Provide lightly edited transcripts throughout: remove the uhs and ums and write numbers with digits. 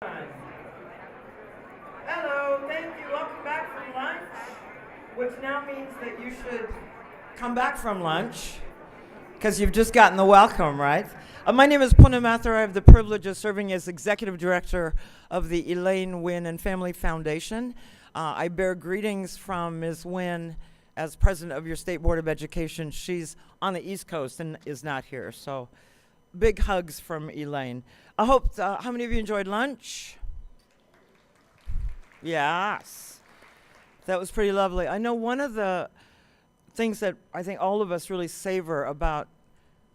Hello, thank you. Welcome back from lunch, which now means that you should come back from lunch because you've just gotten the welcome, right? My name is Puna Mathur. I have the privilege of serving as executive director of the Elaine Wynn and Family Foundation. I bear greetings from Ms. Wynn as president of your State Board of Education. She's on the East Coast and is not here, so big hugs from Elaine. I hope, how many of you enjoyed lunch? Yes. That was pretty lovely. I know one of the things that I think all of us really savor about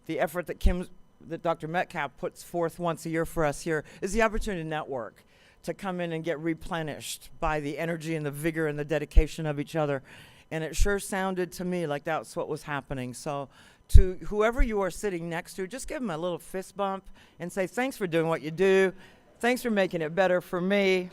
the effort that Dr. Metcalf puts forth once a year for us here is the opportunity to network, to come in and get replenished by the energy and the vigor and the dedication of each other. And it sure sounded to me like that's what was happening. So to whoever you are sitting next to, just give them a little fist bump and say, thanks for doing what you do. Thanks for making it better for me.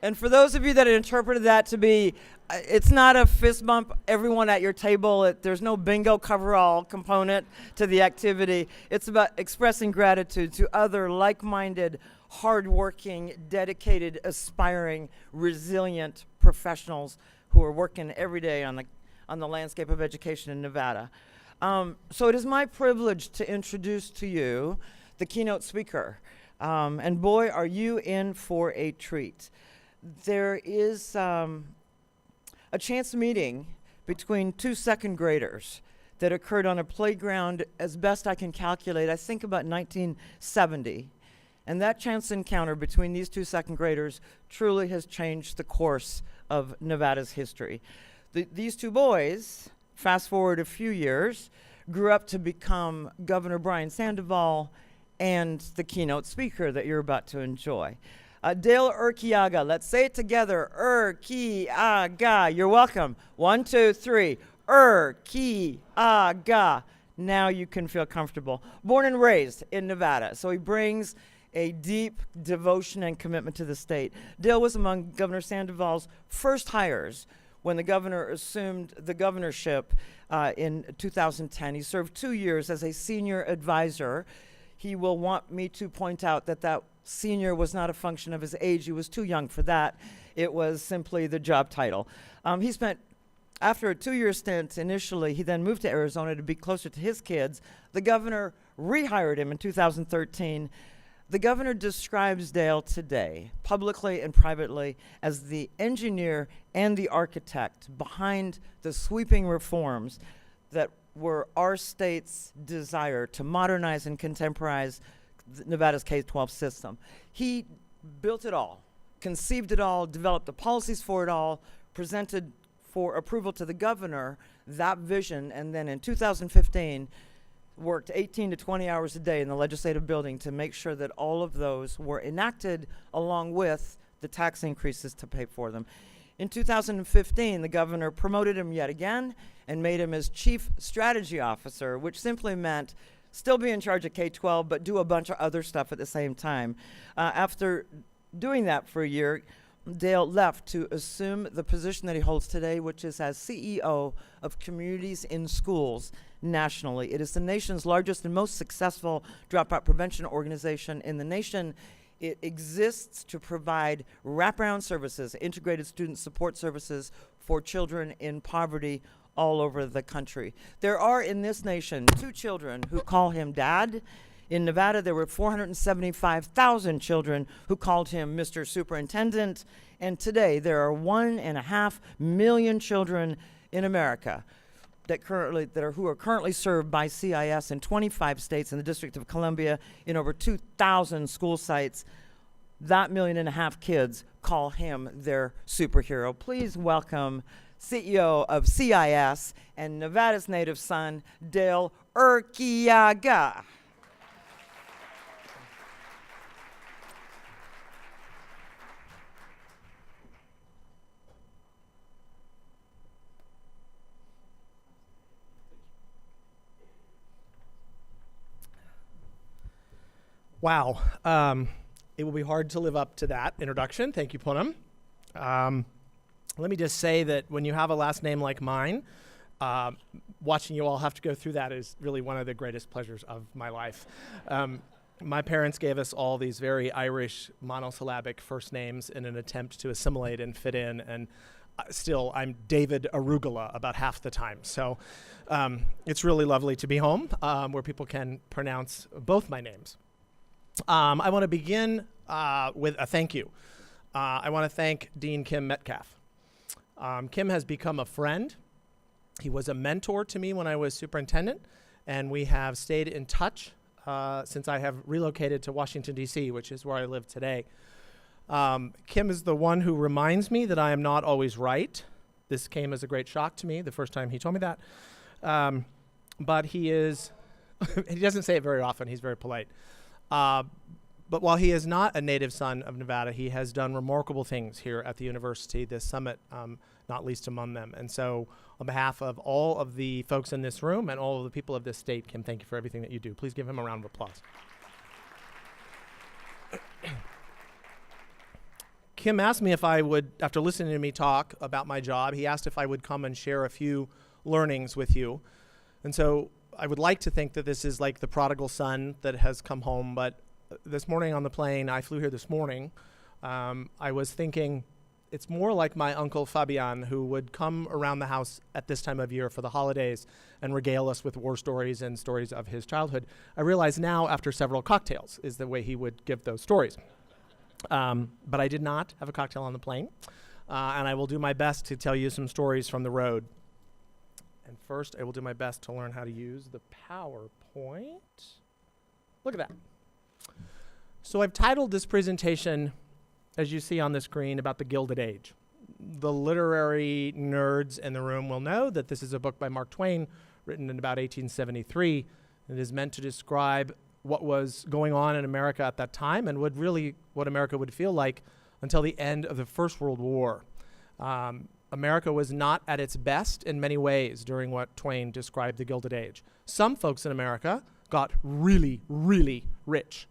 And for those of you that interpreted that to be, it's not a fist bump, everyone at your table. There's no bingo coverall component to the activity. It's about expressing gratitude to other like-minded, hardworking, dedicated, aspiring, resilient professionals who are working every day on the landscape of education in Nevada. So it is my privilege to introduce to you the keynote speaker. And boy, are you in for a treat. There is a chance meeting between two second graders that occurred on a playground, as best I can calculate, I think about 1970. And that chance encounter between these two second graders truly has changed the course of Nevada's history. These two boys, fast forward a few years, grew up to become Governor Brian Sandoval and the keynote speaker that you're about to enjoy. Dale Erquiaga, let's say it together. Erquiaga, you're welcome. 1, 2, 3. Erquiaga. Now you can feel comfortable. Born and raised in Nevada, so he brings a deep devotion and commitment to the state. Dale was among Governor Sandoval's first hires when the governor assumed the governorship in 2010. He served 2 years as a senior advisor. He will want me to point out that senior was not a function of his age. He was too young for that. It was simply the job title. He spent, after a 2-year stint initially, he then moved to Arizona to be closer to his kids. The governor rehired him in 2013. The governor describes Dale today, publicly and privately, as the engineer and the architect behind the sweeping reforms that were our state's desire to modernize and contemporize Nevada's K-12 system. He built it all, conceived it all, developed the policies for it all, presented for approval to the governor that vision, and then in 2015 worked 18 to 20 hours a day in the legislative building to make sure that all of those were enacted along with the tax increases to pay for them. In 2015, the governor promoted him yet again and made him his chief strategy officer, which simply meant still be in charge of K-12, but do a bunch of other stuff at the same time. After doing that for a year, Dale left to assume the position that he holds today, which is as CEO of Communities in Schools nationally. It is the nation's largest and most successful dropout prevention organization in the nation. It exists to provide wraparound services, integrated student support services for children in poverty all over the country. There are in this nation 2 children who call him Dad. In Nevada, there were 475,000 children who called him Mr. Superintendent. And today, there are 1.5 million children in America who are currently served by CIS in 25 states in the District of Columbia in over 2,000 school sites. That 1.5 million kids call him their superhero. Please welcome CEO of CIS and Nevada's native son, Dale Erquiaga. Wow. It will be hard to live up to that introduction. Thank you, Poonam. Let me just say that when you have a last name like mine, Watching you all have to go through that is really one of the greatest pleasures of my life. My parents gave us all these very Irish monosyllabic first names in an attempt to assimilate and fit in, and still I'm David Arugula about half the time. So it's really lovely to be home where people can pronounce both my names. I want to begin with a thank you. I want to thank Dean Kim Metcalf. Kim has become a friend. He was a mentor to me when I was superintendent, and we have stayed in touch since I have relocated to Washington, D.C., which is where I live today. Kim is the one who reminds me that I am not always right. This came as a great shock to me the first time he told me that. But he is, he doesn't say it very often, he's very polite. But while he is not a native son of Nevada, he has done remarkable things here at the university, this summit not least among them. And so on behalf of all of the folks in this room and all of the people of this state, Kim, thank you for everything that you do. Please give him a round of applause. Kim asked me if I would, after listening to me talk about my job, he asked if I would come and share a few learnings with you. And so I would like to think that this is like the prodigal son that has come home, but this morning on the plane, I flew here this morning, I was thinking it's more like my uncle Fabian, who would come around the house at this time of year for the holidays and regale us with war stories and stories of his childhood. I realize now, after several cocktails, is the way he would give those stories. But I did not have a cocktail on the plane, and I will do my best to tell you some stories from the road. And first, I will do my best to learn how to use the PowerPoint. Look at that. So I've titled this presentation, as you see on the screen, about the Gilded Age. The literary nerds in the room will know that this is a book by Mark Twain, written in about 1873. It is meant to describe what was going on in America at that time and what America would feel like until the end of the First World War. America was not at its best in many ways during what Twain described the Gilded Age. Some folks in America got really, really rich.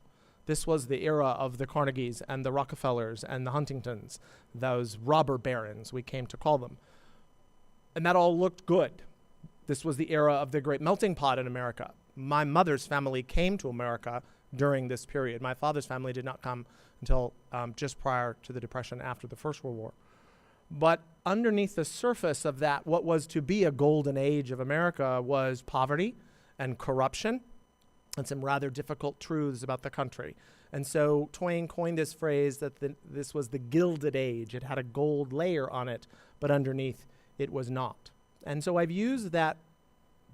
This was the era of the Carnegies and the Rockefellers and the Huntingtons, those robber barons, we came to call them. And that all looked good. This was the era of the great melting pot in America. My mother's family came to America during this period. My father's family did not come until just prior to the Depression after the First World War. But underneath the surface of that, what was to be a golden age of America was poverty and corruption and some rather difficult truths about the country. And so Twain coined this phrase that this was the Gilded Age. It had a gold layer on it, but underneath it was not. And so I've used that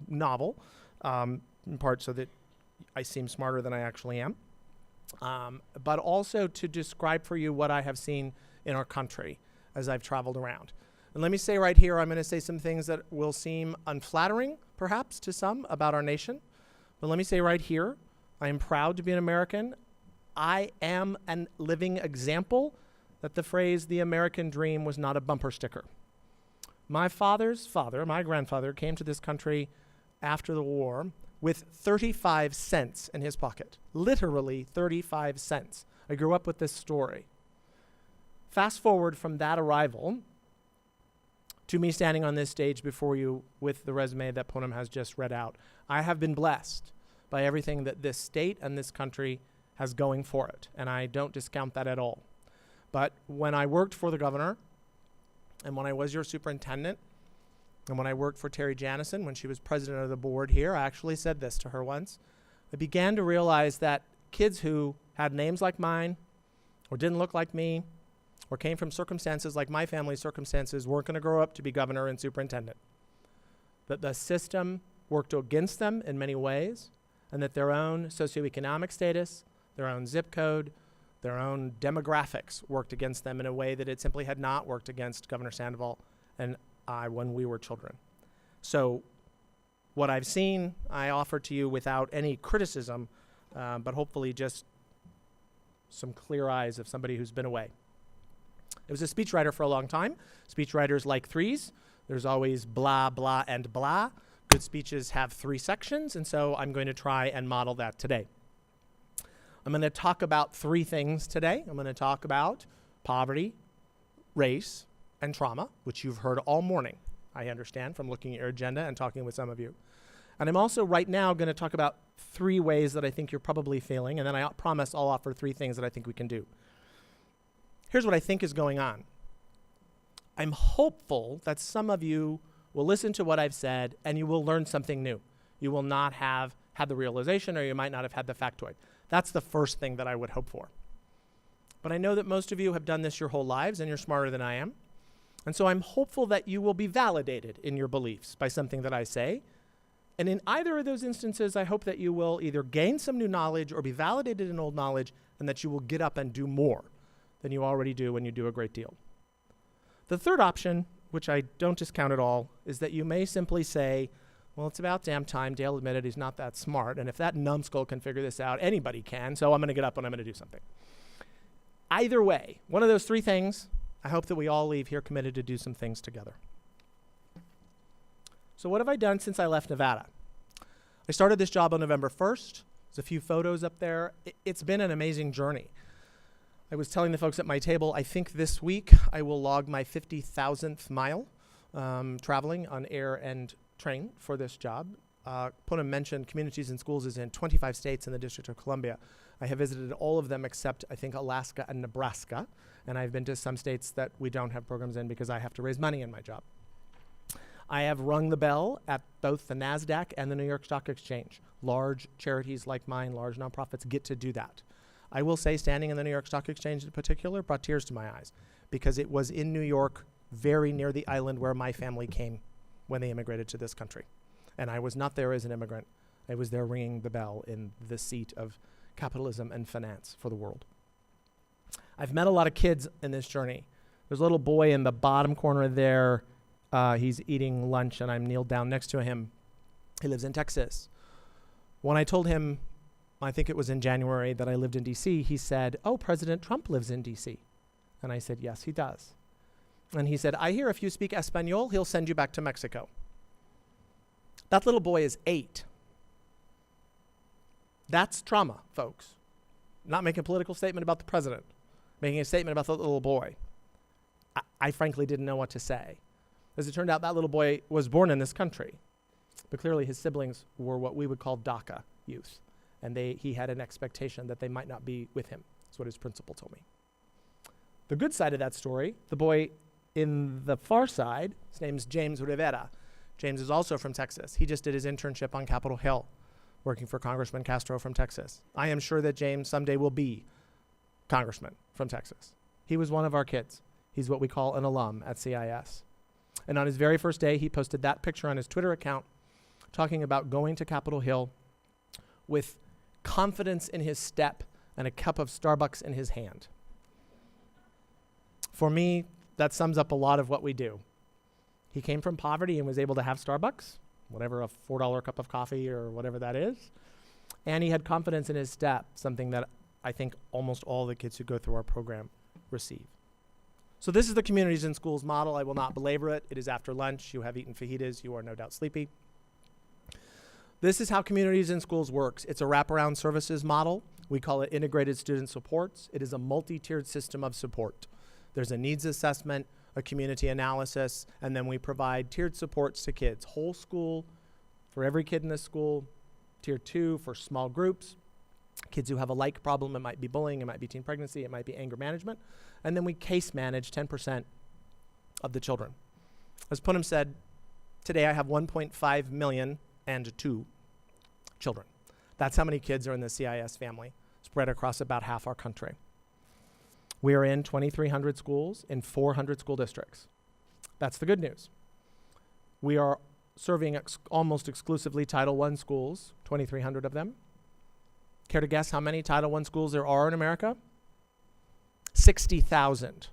novel, in part so that I seem smarter than I actually am, but also to describe for you what I have seen in our country as I've traveled around. And let me say right here, I'm going to say some things that will seem unflattering, perhaps, to some about our nation. But let me say right here, I am proud to be an American. I am a living example that the phrase, the American dream, was not a bumper sticker. My father's father, my grandfather, came to this country after the war with 35 cents in his pocket. Literally 35 cents. I grew up with this story. Fast forward from that arrival to me standing on this stage before you with the resume that Poonam has just read out. I have been blessed by everything that this state and this country has going for it, and I don't discount that at all. But when I worked for the governor, and when I was your superintendent, and when I worked for Terry Janison, when she was president of the board here, I actually said this to her once. I began to realize that kids who had names like mine, or didn't look like me, or came from circumstances like my family's circumstances, weren't going to grow up to be governor and superintendent. That the system worked against them in many ways, and that their own socioeconomic status, their own zip code, their own demographics worked against them in a way that it simply had not worked against Governor Sandoval and I when we were children. So what I've seen, I offer to you without any criticism, but hopefully just some clear eyes of somebody who's been away. I was a speechwriter for a long time. Speechwriters like threes. There's always blah, blah, and blah. Good speeches have 3 sections, and so I'm going to try and model that today. I'm going to talk about 3 things today. I'm going to talk about poverty, race, and trauma, which you've heard all morning. I understand from looking at your agenda and talking with some of you. And I'm also right now going to talk about 3 ways that I think you're probably failing, and then I promise I'll offer 3 things that I think we can do. Here's what I think is going on. I'm hopeful that some of you will listen to what I've said and you will learn something new. You will not have had the realization, or you might not have had the factoid. That's the first thing that I would hope for. But I know that most of you have done this your whole lives and you're smarter than I am. And so I'm hopeful that you will be validated in your beliefs by something that I say. And in either of those instances, I hope that you will either gain some new knowledge or be validated in old knowledge, and that you will get up and do more than you already do when you do a great deal. The third option, which I don't discount at all, is that you may simply say, well, it's about damn time. Dale admitted he's not that smart, and if that numbskull can figure this out, anybody can, so I'm going to get up and I'm going to do something. Either way, one of those 3 things, I hope that we all leave here committed to do some things together. So what have I done since I left Nevada? I started this job on November 1st. There's a few photos up there. It's been an amazing journey. I was telling the folks at my table, I think this week I will log my 50,000th mile traveling on air and train for this job. Poonam mentioned Communities in Schools is in 25 states in the District of Columbia. I have visited all of them except, I think, Alaska and Nebraska. And I've been to some states that we don't have programs in because I have to raise money in my job. I have rung the bell at both the NASDAQ and the New York Stock Exchange. Large charities like mine, large nonprofits, get to do that. I will say standing in the New York Stock Exchange in particular brought tears to my eyes because it was in New York, very near the island where my family came when they immigrated to this country. And I was not there as an immigrant. I was there ringing the bell in the seat of capitalism and finance for the world. I've met a lot of kids in this journey. There's a little boy in the bottom corner there. He's eating lunch, and I'm kneeled down next to him. He lives in Texas. When I told him, I think it was in January, that I lived in D.C., he said, "Oh, President Trump lives in D.C." And I said, "Yes, he does." And he said, "I hear if you speak Espanol, he'll send you back to Mexico." That little boy is 8. That's trauma, folks. Not making a political statement about the president, making a statement about the little boy. I frankly didn't know what to say. As it turned out, that little boy was born in this country, but clearly his siblings were what we would call DACA youth, and he had an expectation that they might not be with him. That's what his principal told me. The good side of that story, the boy in the far side, his name's James Rivera. James is also from Texas. He just did his internship on Capitol Hill, working for Congressman Castro from Texas. I am sure that James someday will be congressman from Texas. He was one of our kids. He's what we call an alum at CIS. And on his very first day, he posted that picture on his Twitter account talking about going to Capitol Hill with confidence in his step and a cup of Starbucks in his hand. For me, that sums up a lot of what we do. He came from poverty and was able to have Starbucks, whatever, a $4 cup of coffee or whatever that is. And he had confidence in his step, something that I think almost all the kids who go through our program receive. So this is the Communities in Schools model. I will not belabor it. It is after lunch. You have eaten fajitas. You are no doubt sleepy. This is how Communities in Schools works. It's a wraparound services model. We call it integrated student supports. It is a multi-tiered system of support. There's a needs assessment, a community analysis, and then we provide tiered supports to kids. Whole school for every kid in the school, tier 2 for small groups, kids who have a like problem. It might be bullying, it might be teen pregnancy, it might be anger management. And then we case manage 10% of the children. As Poonam said, today I have 1.5 million and 2 children. That's how many kids are in the CIS family, spread across about half our country. We are in 2,300 schools in 400 school districts. That's the good news. We are serving almost exclusively Title I schools, 2,300 of them. Care to guess how many Title I schools there are in America? 60,000.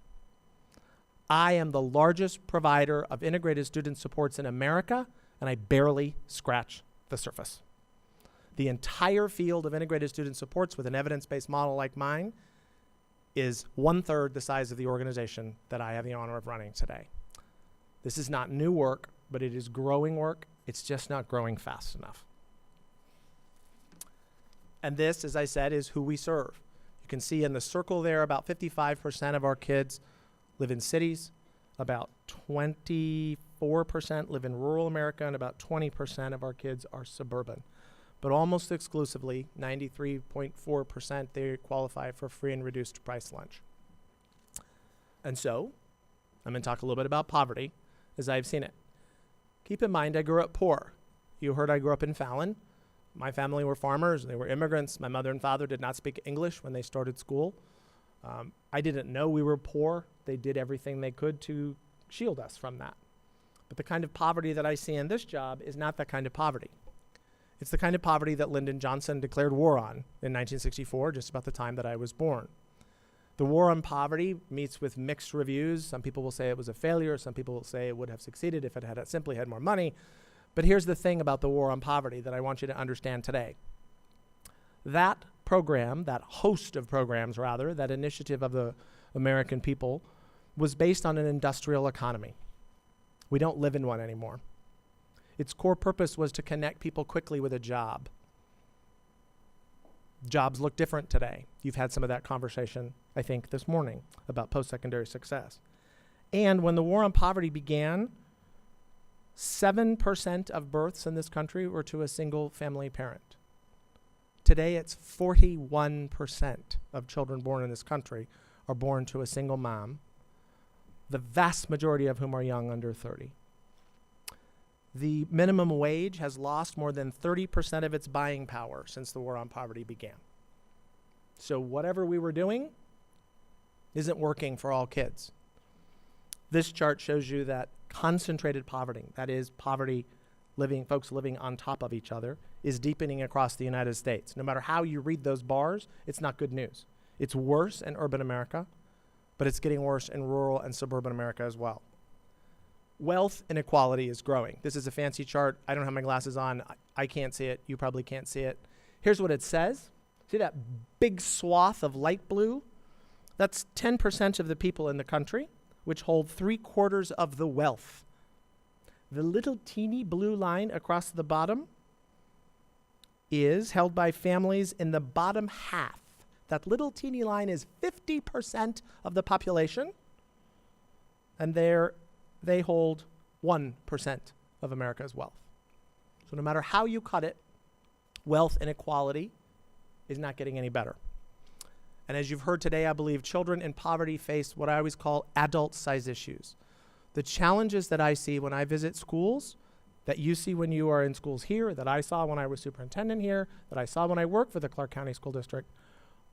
I am the largest provider of integrated student supports in America, and I barely scratch the surface. The entire field of integrated student supports with an evidence-based model like mine is 1/3 the size of the organization that I have the honor of running today. This is not new work, but it is growing work. It's just not growing fast enough. And this, as I said, is who we serve. You can see in the circle there, about 55% of our kids live in cities. About 25% 84% live in rural America, and about 20% of our kids are suburban. But almost exclusively, 93.4%, they qualify for free and reduced price lunch. And so, I'm going to talk a little bit about poverty as I've seen it. Keep in mind, I grew up poor. You heard I grew up in Fallon. My family were farmers. They were immigrants. My mother and father did not speak English when they started school. I didn't know we were poor. They did everything they could to shield us from that. But the kind of poverty that I see in this job is not that kind of poverty. It's the kind of poverty that Lyndon Johnson declared war on in 1964, just about the time that I was born. The war on poverty meets with mixed reviews. Some people will say it was a failure. Some people will say it would have succeeded if it had simply had more money. But here's the thing about the war on poverty that I want you to understand today. That program, that host of programs rather, that initiative of the American people was based on an industrial economy. We don't live in one anymore. Its core purpose was to connect people quickly with a job. Jobs look different today. You've had some of that conversation, I think, this morning about post-secondary success. And when the war on poverty began, 7% of births in this country were to a single family parent. Today, it's 41% of children born in this country are born to a single mom, the vast majority of whom are young, under 30. The minimum wage has lost more than 30% of its buying power since the war on poverty began. So whatever we were doing isn't working for all kids. This chart shows you that concentrated poverty, that is poverty folks living on top of each other, is deepening across the United States. No matter how you read those bars, it's not good news. It's worse in urban America, but it's getting worse in rural and suburban America as well. Wealth inequality is growing. This is a fancy chart. I don't have my glasses on. I can't see it. You probably can't see it. Here's what it says. See that big swath of light blue? That's 10% of the people in the country, which hold 3/4 of the wealth. The little teeny blue line across the bottom is held by families in the bottom half. That little teeny line is 50% of the population, and they hold 1% of America's wealth. So no matter how you cut it, wealth inequality is not getting any better. And as you've heard today, I believe children in poverty face what I always call adult-size issues. The challenges that I see when I visit schools, that you see when you are in schools here, that I saw when I was superintendent here, that I saw when I worked for the Clark County School District,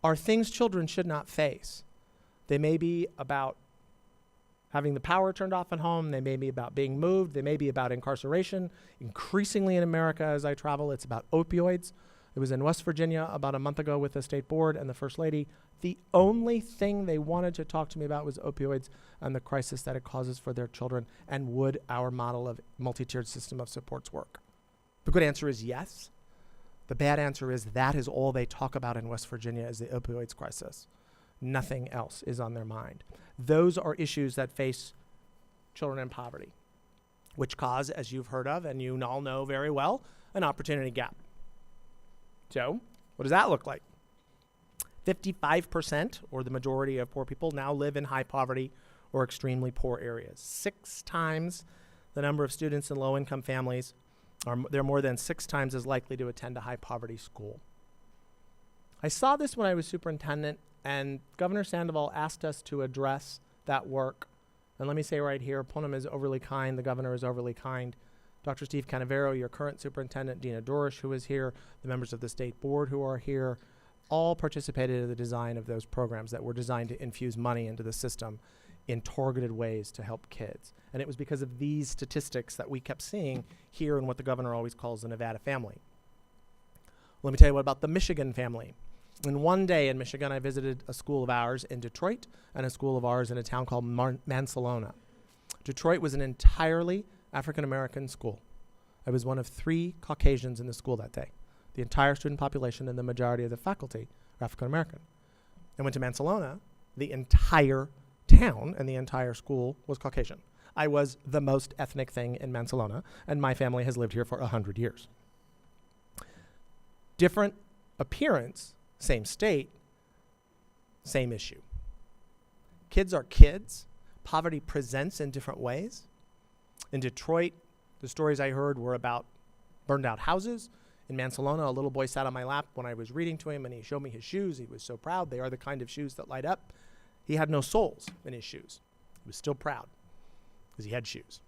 are things children should not face. They may be about having the power turned off at home. They may be about being moved. They may be about incarceration. Increasingly in America, as I travel, it's about opioids. I was in West Virginia about a month ago with the state board and the First Lady. The only thing they wanted to talk to me about was opioids and the crisis that it causes for their children, and would our model of multi-tiered system of supports work? The good answer is yes. The bad answer is that is all they talk about in West Virginia is the opioids crisis. Nothing else is on their mind. Those are issues that face children in poverty, which cause, as you've heard of and you all know very well, an opportunity gap. So, what does that look like? 55%, or the majority of poor people, now live in high poverty or extremely poor areas. 6 times the number of students in low-income families they're more than 6 times as likely to attend a high poverty school. I saw this when I was superintendent, and Governor Sandoval asked us to address that work. And let me say right here, Poonam is overly kind, the governor is overly kind. Dr. Steve Canavero, your current superintendent, Dina Dorish, who is here, the members of the state board who are here, all participated in the design of those programs that were designed to infuse money into the system in targeted ways to help kids. And it was because of these statistics that we kept seeing here in what the governor always calls the Nevada family. Let me tell you what about the Michigan family. In one day in Michigan, I visited a school of ours in Detroit and a school of ours in a town called Mansalona. Detroit was an entirely African-American school. I was one of 3 Caucasians in the school that day. The entire student population and the majority of the faculty are African-American. I went to Mansalona. The entire town and the entire school was Caucasian. I was the most ethnic thing in Mansalona, and my family has lived here for 100 years. Different appearance, same state, same issue. Kids are kids. Poverty presents in different ways. In Detroit, the stories I heard were about burned out houses. In Mansalona, a little boy sat on my lap when I was reading to him, and he showed me his shoes. He was so proud. They are the kind of shoes that light up. He had no soles in his shoes. He was still proud because he had shoes.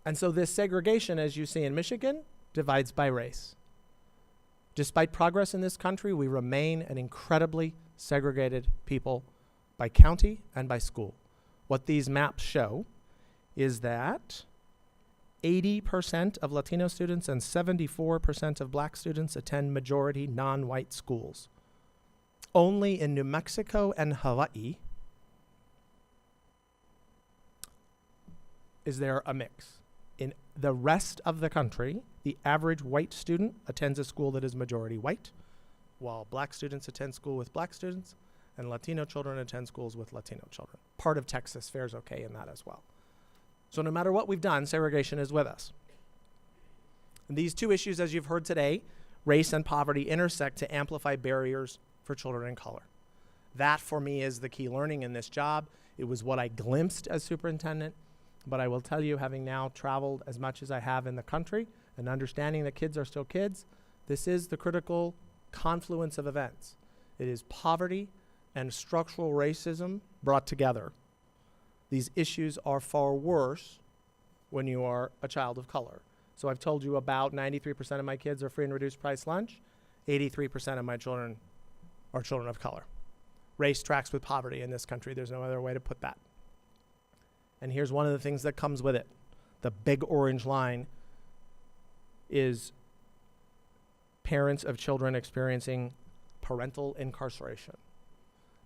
And so this segregation, as you see in Michigan, divides by race. Despite progress in this country, we remain an incredibly segregated people by county and by school. What these maps show is that 80% of Latino students and 74% of black students attend majority non-white schools. Only in New Mexico and Hawaii is there a mix. In the rest of the country, the average white student attends a school that is majority white, while black students attend school with black students, and Latino children attend schools with Latino children. Part of Texas fares okay in that as well. So no matter what we've done, segregation is with us. And these two issues, as you've heard today, race and poverty, intersect to amplify barriers for children in color. That, for me, is the key learning in this job. It was what I glimpsed as superintendent, but I will tell you, having now traveled as much as I have in the country and understanding that kids are still kids, this is the critical confluence of events. It is poverty and structural racism brought together. These issues are far worse when you are a child of color. So I've told you about 93% of my kids are free and reduced price lunch. 83% of my children are children of color. Race tracks with poverty in this country. There's no other way to put that. And here's one of the things that comes with it. The big orange line is parents of children experiencing parental incarceration.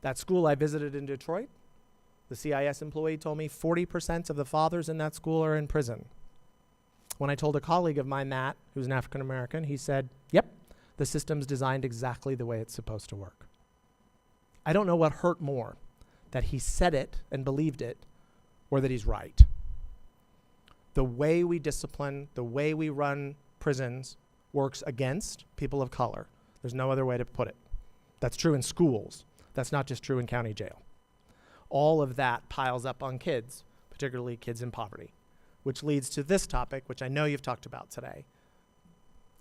That school I visited in Detroit, the CIS employee told me 40% of the fathers in that school are in prison. When I told a colleague of mine that, who's an African American, he said, yep, the system's designed exactly the way it's supposed to work. I don't know what hurt more, that he said it and believed it, or that he's right. The way we discipline, the way we run prisons works against people of color. There's no other way to put it. That's true in schools. That's not just true in county jail. All of that piles up on kids, particularly kids in poverty, which leads to this topic, which I know you've talked about today.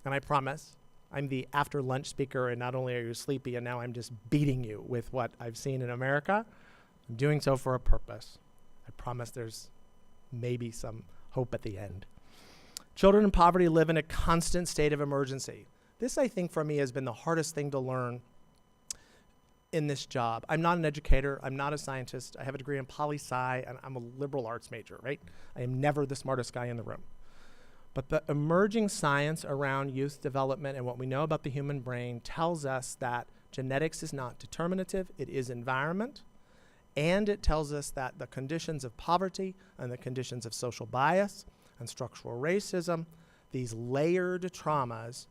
And I promise, I'm the after lunch speaker, and not only are you sleepy, and now I'm just beating you with what I've seen in America. I'm doing so for a purpose. I promise there's maybe some hope at the end. Children in poverty live in a constant state of emergency. This, I think, for me has been the hardest thing to learn in this job. I'm not an educator. I'm not a scientist. I have a degree in poli-sci, and I'm a liberal arts major, right? I am never the smartest guy in the room. But the emerging science around youth development and what we know about the human brain tells us that genetics is not determinative. It is environment. And it tells us that the conditions of poverty and the conditions of social bias and structural racism, these layered traumas,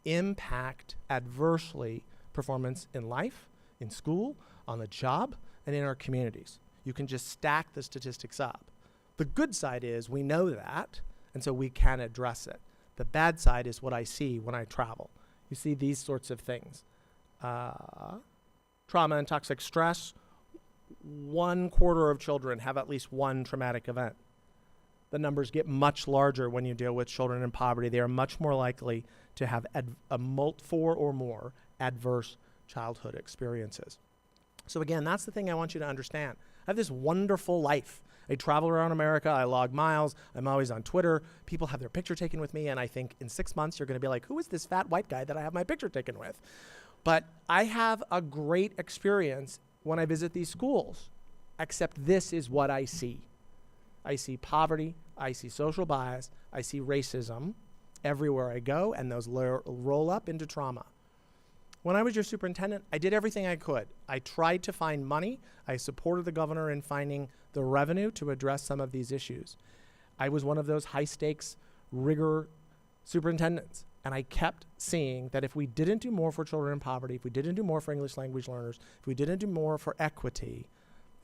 impact adversely performance in life, in school, on the job, and in our communities. You can just stack the statistics up. The good side is we know that, and so we can address it. The bad side is what I see when I travel. You see these sorts of things. Trauma and toxic stress. 1/4 of children have at least one traumatic event. The numbers get much larger when you deal with children in poverty. They are much more likely to have 4 or more adverse childhood experiences. So again, that's the thing I want you to understand. I have this wonderful life. I travel around America. I log miles. I'm always on Twitter. People have their picture taken with me, and I think in 6 months you're going to be like, who is this fat white guy that I have my picture taken with? But I have a great experience when I visit these schools, except this is what I see. I see poverty, I see social bias, I see racism everywhere I go, and those roll up into trauma. When I was your superintendent, I did everything I could. I tried to find money. I supported the governor in finding the revenue to address some of these issues. I was one of those high-stakes rigor superintendents. And I kept seeing that if we didn't do more for children in poverty, if we didn't do more for English language learners, if we didn't do more for equity,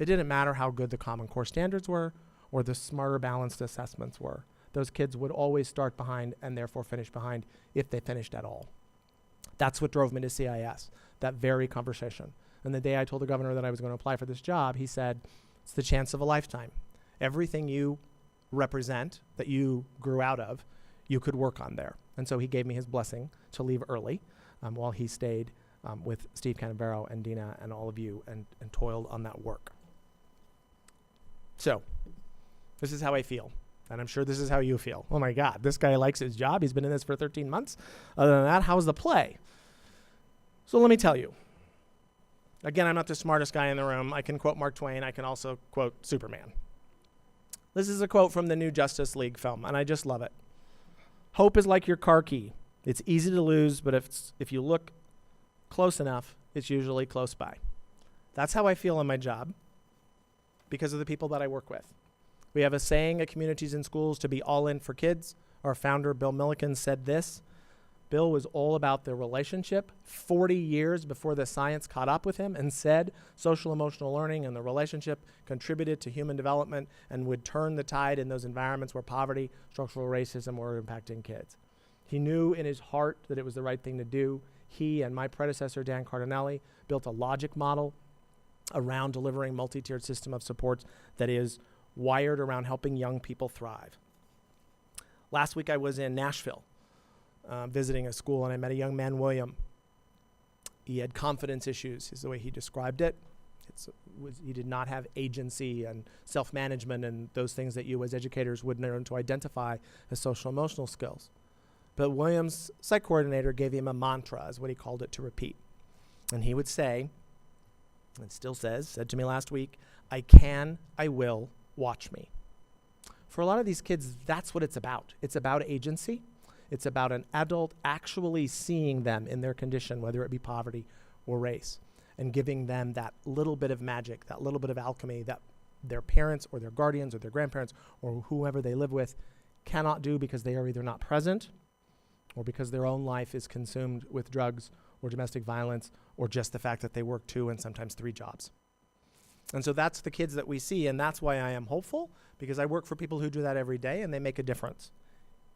it didn't matter how good the Common Core standards were or the smarter balanced assessments were. Those kids would always start behind and therefore finish behind if they finished at all. That's what drove me to CIS, that very conversation. And the day I told the governor that I was going to apply for this job, he said, it's the chance of a lifetime. Everything you represent that you grew out of, you could work on there. And so he gave me his blessing to leave early while he stayed with Steve Canavero and Dina and all of you and toiled on that work. So this is how I feel. And I'm sure this is how you feel. Oh my God, this guy likes his job. He's been in this for 13 months. Other than that, how's the play? So let me tell you. Again, I'm not the smartest guy in the room. I can quote Mark Twain. I can also quote Superman. This is a quote from the new Justice League film, and I just love it. Hope is like your car key. It's easy to lose, but if you look close enough, it's usually close by. That's how I feel in my job because of the people that I work with. We have a saying at Communities in Schools to be all in for kids. Our founder, Bill Milliken, said this. Bill was all about the relationship 40 years before the science caught up with him and said social emotional learning and the relationship contributed to human development and would turn the tide in those environments where poverty, structural racism were impacting kids. He knew in his heart that it was the right thing to do. He and my predecessor, Dan Cardinelli, built a logic model around delivering multi-tiered system of supports that is wired around helping young people thrive. Last week I was in Nashville visiting a school, and I met a young man, William. He had confidence issues, is the way he described it. He did not have agency and self-management and those things that you as educators would learn to identify as social emotional skills. But William's psych coordinator gave him a mantra, is what he called it, to repeat. And he would say, and still said to me last week, I can, I will, watch me. For a lot of these kids, that's what it's about. It's about agency. It's about an adult actually seeing them in their condition, whether it be poverty or race, and giving them that little bit of magic, that little bit of alchemy that their parents or their guardians or their grandparents or whoever they live with cannot do because they are either not present or because their own life is consumed with drugs or domestic violence or just the fact that they work 2 and sometimes 3 jobs. And so that's the kids that we see, and that's why I am hopeful, because I work for people who do that every day, and they make a difference.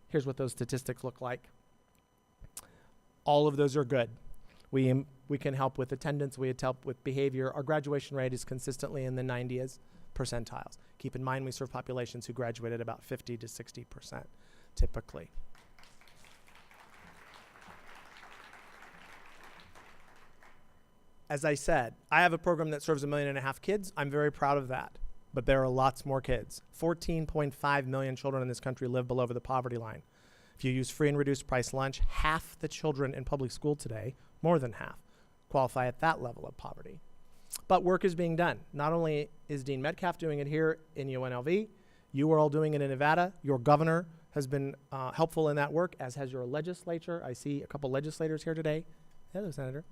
Here's what those statistics look like. All of those are good. We can help with attendance. We help with behavior. Our graduation rate is consistently in the 90th percentiles. Keep in mind we serve populations who graduate at about 50 to 60% typically. As I said, I have a program that serves 1.5 million kids. I'm very proud of that. But there are lots more kids. 14.5 million children in this country live below the poverty line. If you use free and reduced price lunch, half the children in public school today, more than half, qualify at that level of poverty. But work is being done. Not only is Dean Metcalf doing it here in UNLV, you are all doing it in Nevada. Your governor has been helpful in that work, as has your legislature. I see a couple legislators here today. Hello, Senator.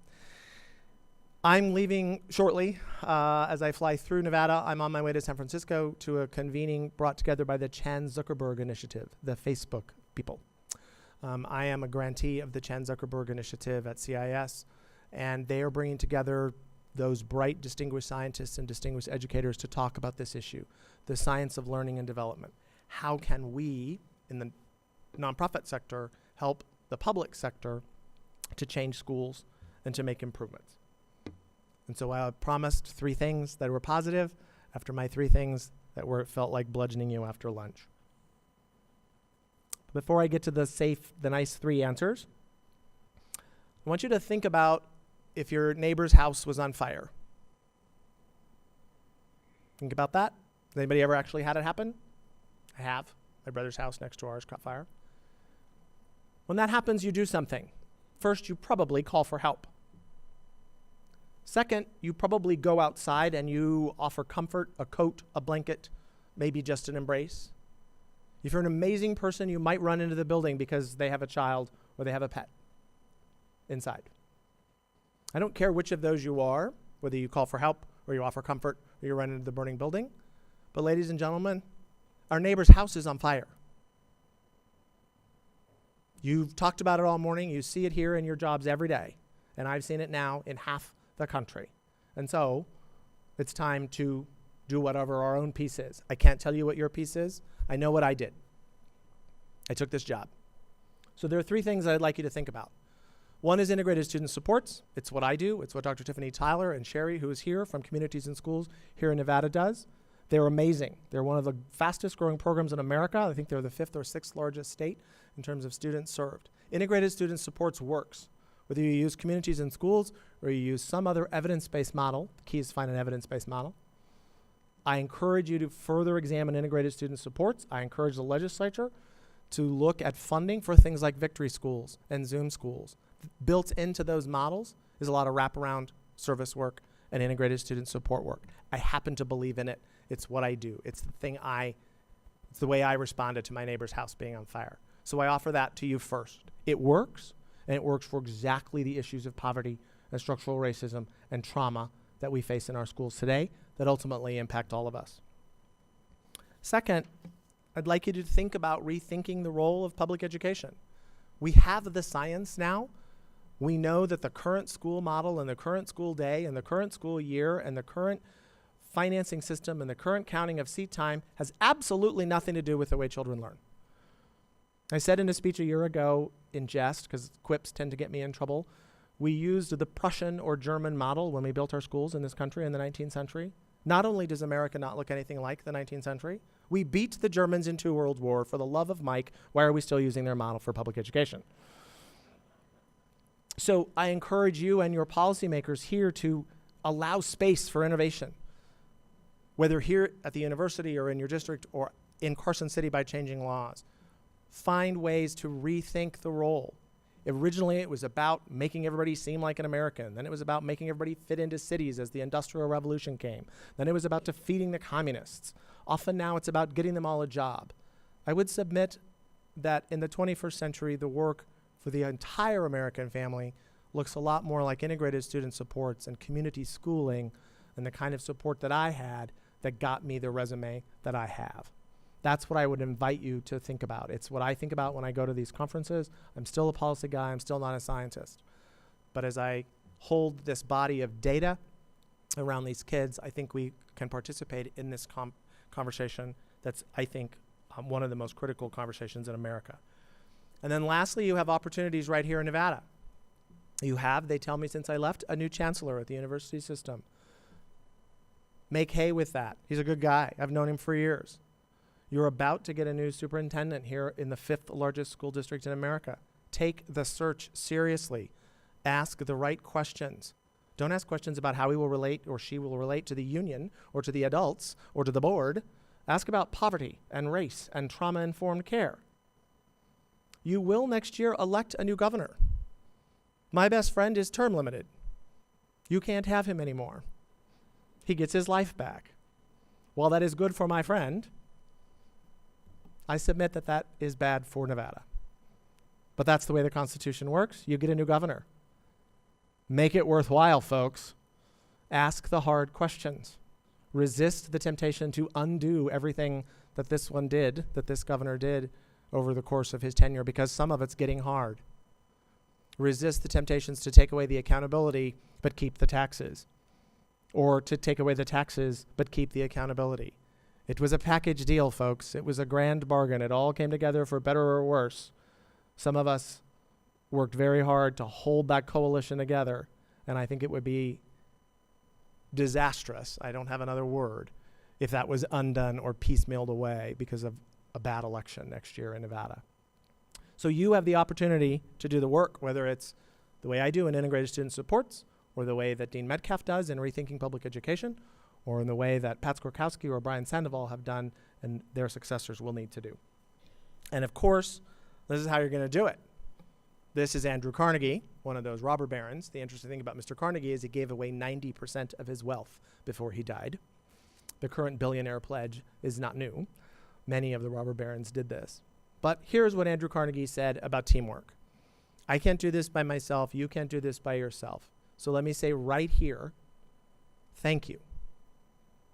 I'm leaving shortly as I fly through Nevada. I'm on my way to San Francisco to a convening brought together by the Chan Zuckerberg Initiative, the Facebook people. I am a grantee of the Chan Zuckerberg Initiative at CIS, and they are bringing together those bright, distinguished scientists and distinguished educators to talk about this issue, the science of learning and development. How can we, in the nonprofit sector, help the public sector to change schools and to make improvements? And so I promised 3 things that were positive after my 3 things that felt like bludgeoning you after lunch. Before I get to the nice 3 answers, I want you to think about if your neighbor's house was on fire. Think about that. Has anybody ever actually had it happen? I have. My brother's house next to ours caught fire. When that happens, you do something. First, you probably call for help. Second, you probably go outside and you offer comfort, a coat, a blanket, maybe just an embrace. If you're an amazing person, you might run into the building because they have a child or they have a pet inside. I don't care which of those you are, whether you call for help or you offer comfort or you run into the burning building. But ladies and gentlemen, our neighbor's house is on fire. You've talked about it all morning. You see it here in your jobs every day. And I've seen it now in half the country. And so it's time to do whatever our own piece is. I can't tell you what your piece is. I know what I did. I took this job. So there are 3 things that I'd like you to think about. One is integrated student supports. It's what I do. It's what Dr. Tiffany Tyler and Sherry, who is here from Communities in Schools here in Nevada, does. They're amazing. They're one of the fastest growing programs in America. I think they're the 5th or 6th largest state in terms of students served. Integrated Student Supports works. Whether you use communities in schools or you use some other evidence-based model, the key is to find an evidence-based model. I encourage you to further examine integrated student supports. I encourage the legislature to look at funding for things like Victory Schools and Zoom schools. Built into those models is a lot of wraparound service work and integrated student support work. I happen to believe in it. It's what I do. It's the way I responded to my neighbor's house being on fire. So I offer that to you first. It works, and it works for exactly the issues of poverty and structural racism and trauma that we face in our schools today that ultimately impact all of us. Second, I'd like you to think about rethinking the role of public education. We have the science now. We know that the current school model and the current school day and the current school year and the current financing system and the current counting of seat time has absolutely nothing to do with the way children learn. I said in a speech a year ago in jest, because quips tend to get me in trouble, we used the Prussian or German model when we built our schools in this country in the 19th century. Not only does America not look anything like the 19th century, we beat the Germans in 2 World War. For the love of Mike, why are we still using their model for public education? So I encourage you and your policymakers here to allow space for innovation, whether here at the university or in your district or in Carson City by changing laws. Find ways to rethink the role. Originally, it was about making everybody seem like an American. Then it was about making everybody fit into cities as the Industrial Revolution came. Then it was about defeating the communists. Often now it's about getting them all a job. I would submit that in the 21st century, the work for the entire American family looks a lot more like integrated student supports and community schooling and the kind of support that I had that got me the resume that I have. That's what I would invite you to think about. It's what I think about when I go to these conferences. I'm still a policy guy. I'm still not a scientist. But as I hold this body of data around these kids, I think we can participate in this conversation that's, I think, one of the most critical conversations in America. And then lastly, you have opportunities right here in Nevada. You have, they tell me since I left, a new chancellor at the university system. Make hay with that. He's a good guy. I've known him for years. You're about to get a new superintendent here in the 5th largest school district in America. Take the search seriously. Ask the right questions. Don't ask questions about how he will relate or she will relate to the union or to the adults or to the board. Ask about poverty and race and trauma-informed care. You will next year elect a new governor. My best friend is term limited. You can't have him anymore. He gets his life back. While that is good for my friend, I submit that that is bad for Nevada. But that's the way the Constitution works. You get a new governor. Make it worthwhile, folks. Ask the hard questions. Resist the temptation to undo everything that this one did, that this governor did over the course of his tenure, because some of it's getting hard. Resist the temptations to take away the accountability but keep the taxes, or to take away the taxes but keep the accountability. It was a package deal, folks. It was a grand bargain. It all came together for better or worse. Some of us worked very hard to hold that coalition together, and I think it would be disastrous, I don't have another word, if that was undone or piecemealed away because of a bad election next year in Nevada. So you have the opportunity to do the work, whether it's the way I do in integrated student supports, or the way that Dean Metcalf does in rethinking public education, or in the way that Pat Skorkowski or Brian Sandoval have done and their successors will need to do. And of course, this is how you're going to do it. This is Andrew Carnegie, one of those robber barons. The interesting thing about Mr. Carnegie is he gave away 90% of his wealth before he died. The current billionaire pledge is not new. Many of the robber barons did this. But here's what Andrew Carnegie said about teamwork. I can't do this by myself. You can't do this by yourself. So let me say right here, thank you.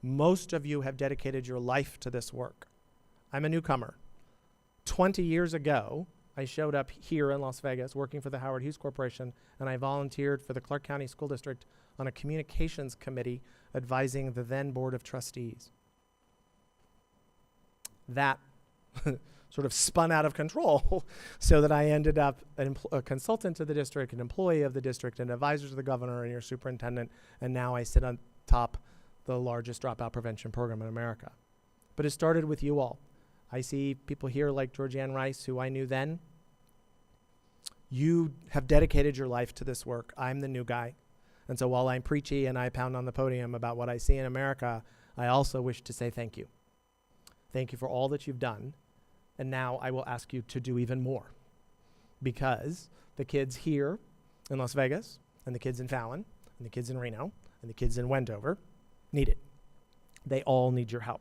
Most of you have dedicated your life to this work. I'm a newcomer. 20 years ago, I showed up here in Las Vegas working for the Howard Hughes Corporation, and I volunteered for the Clark County School District on a communications committee advising the then Board of Trustees. That sort of spun out of control so that I ended up a consultant to the district, an employee of the district, an advisor to the governor and your superintendent, and now I sit on top the largest dropout prevention program in America. But it started with you all. I see people here like Georgianne Rice, who I knew then. You have dedicated your life to this work. I'm the new guy. And so while I'm preachy and I pound on the podium about what I see in America, I also wish to say thank you. Thank you for all that you've done. And now I will ask you to do even more. Because the kids here in Las Vegas, and the kids in Fallon, and the kids in Reno, and the kids in Wendover need it. They all need your help.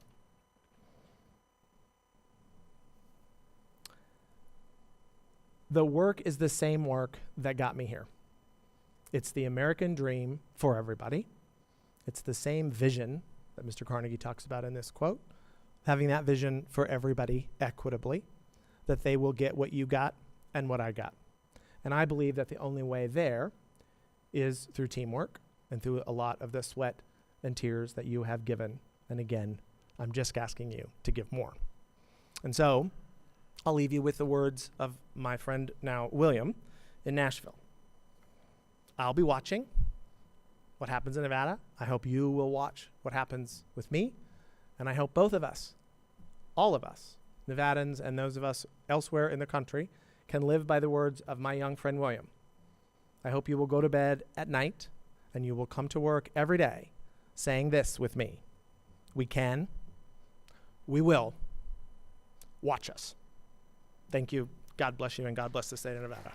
The work is the same work that got me here. It's the American dream for everybody. It's the same vision that Mr. Carnegie talks about in this quote, having that vision for everybody equitably, that they will get what you got and what I got. And I believe that the only way there is through teamwork and through a lot of the sweat and tears that you have given. And again, I'm just asking you to give more. And so I'll leave you with the words of my friend now, William, in Nashville. I'll be watching what happens in Nevada. I hope you will watch what happens with me. And I hope both of us, all of us, Nevadans and those of us elsewhere in the country, can live by the words of my young friend William. I hope you will go to bed at night and you will come to work every day saying this with me. We can, we will, watch us. Thank you. God bless you and God bless the state of Nevada.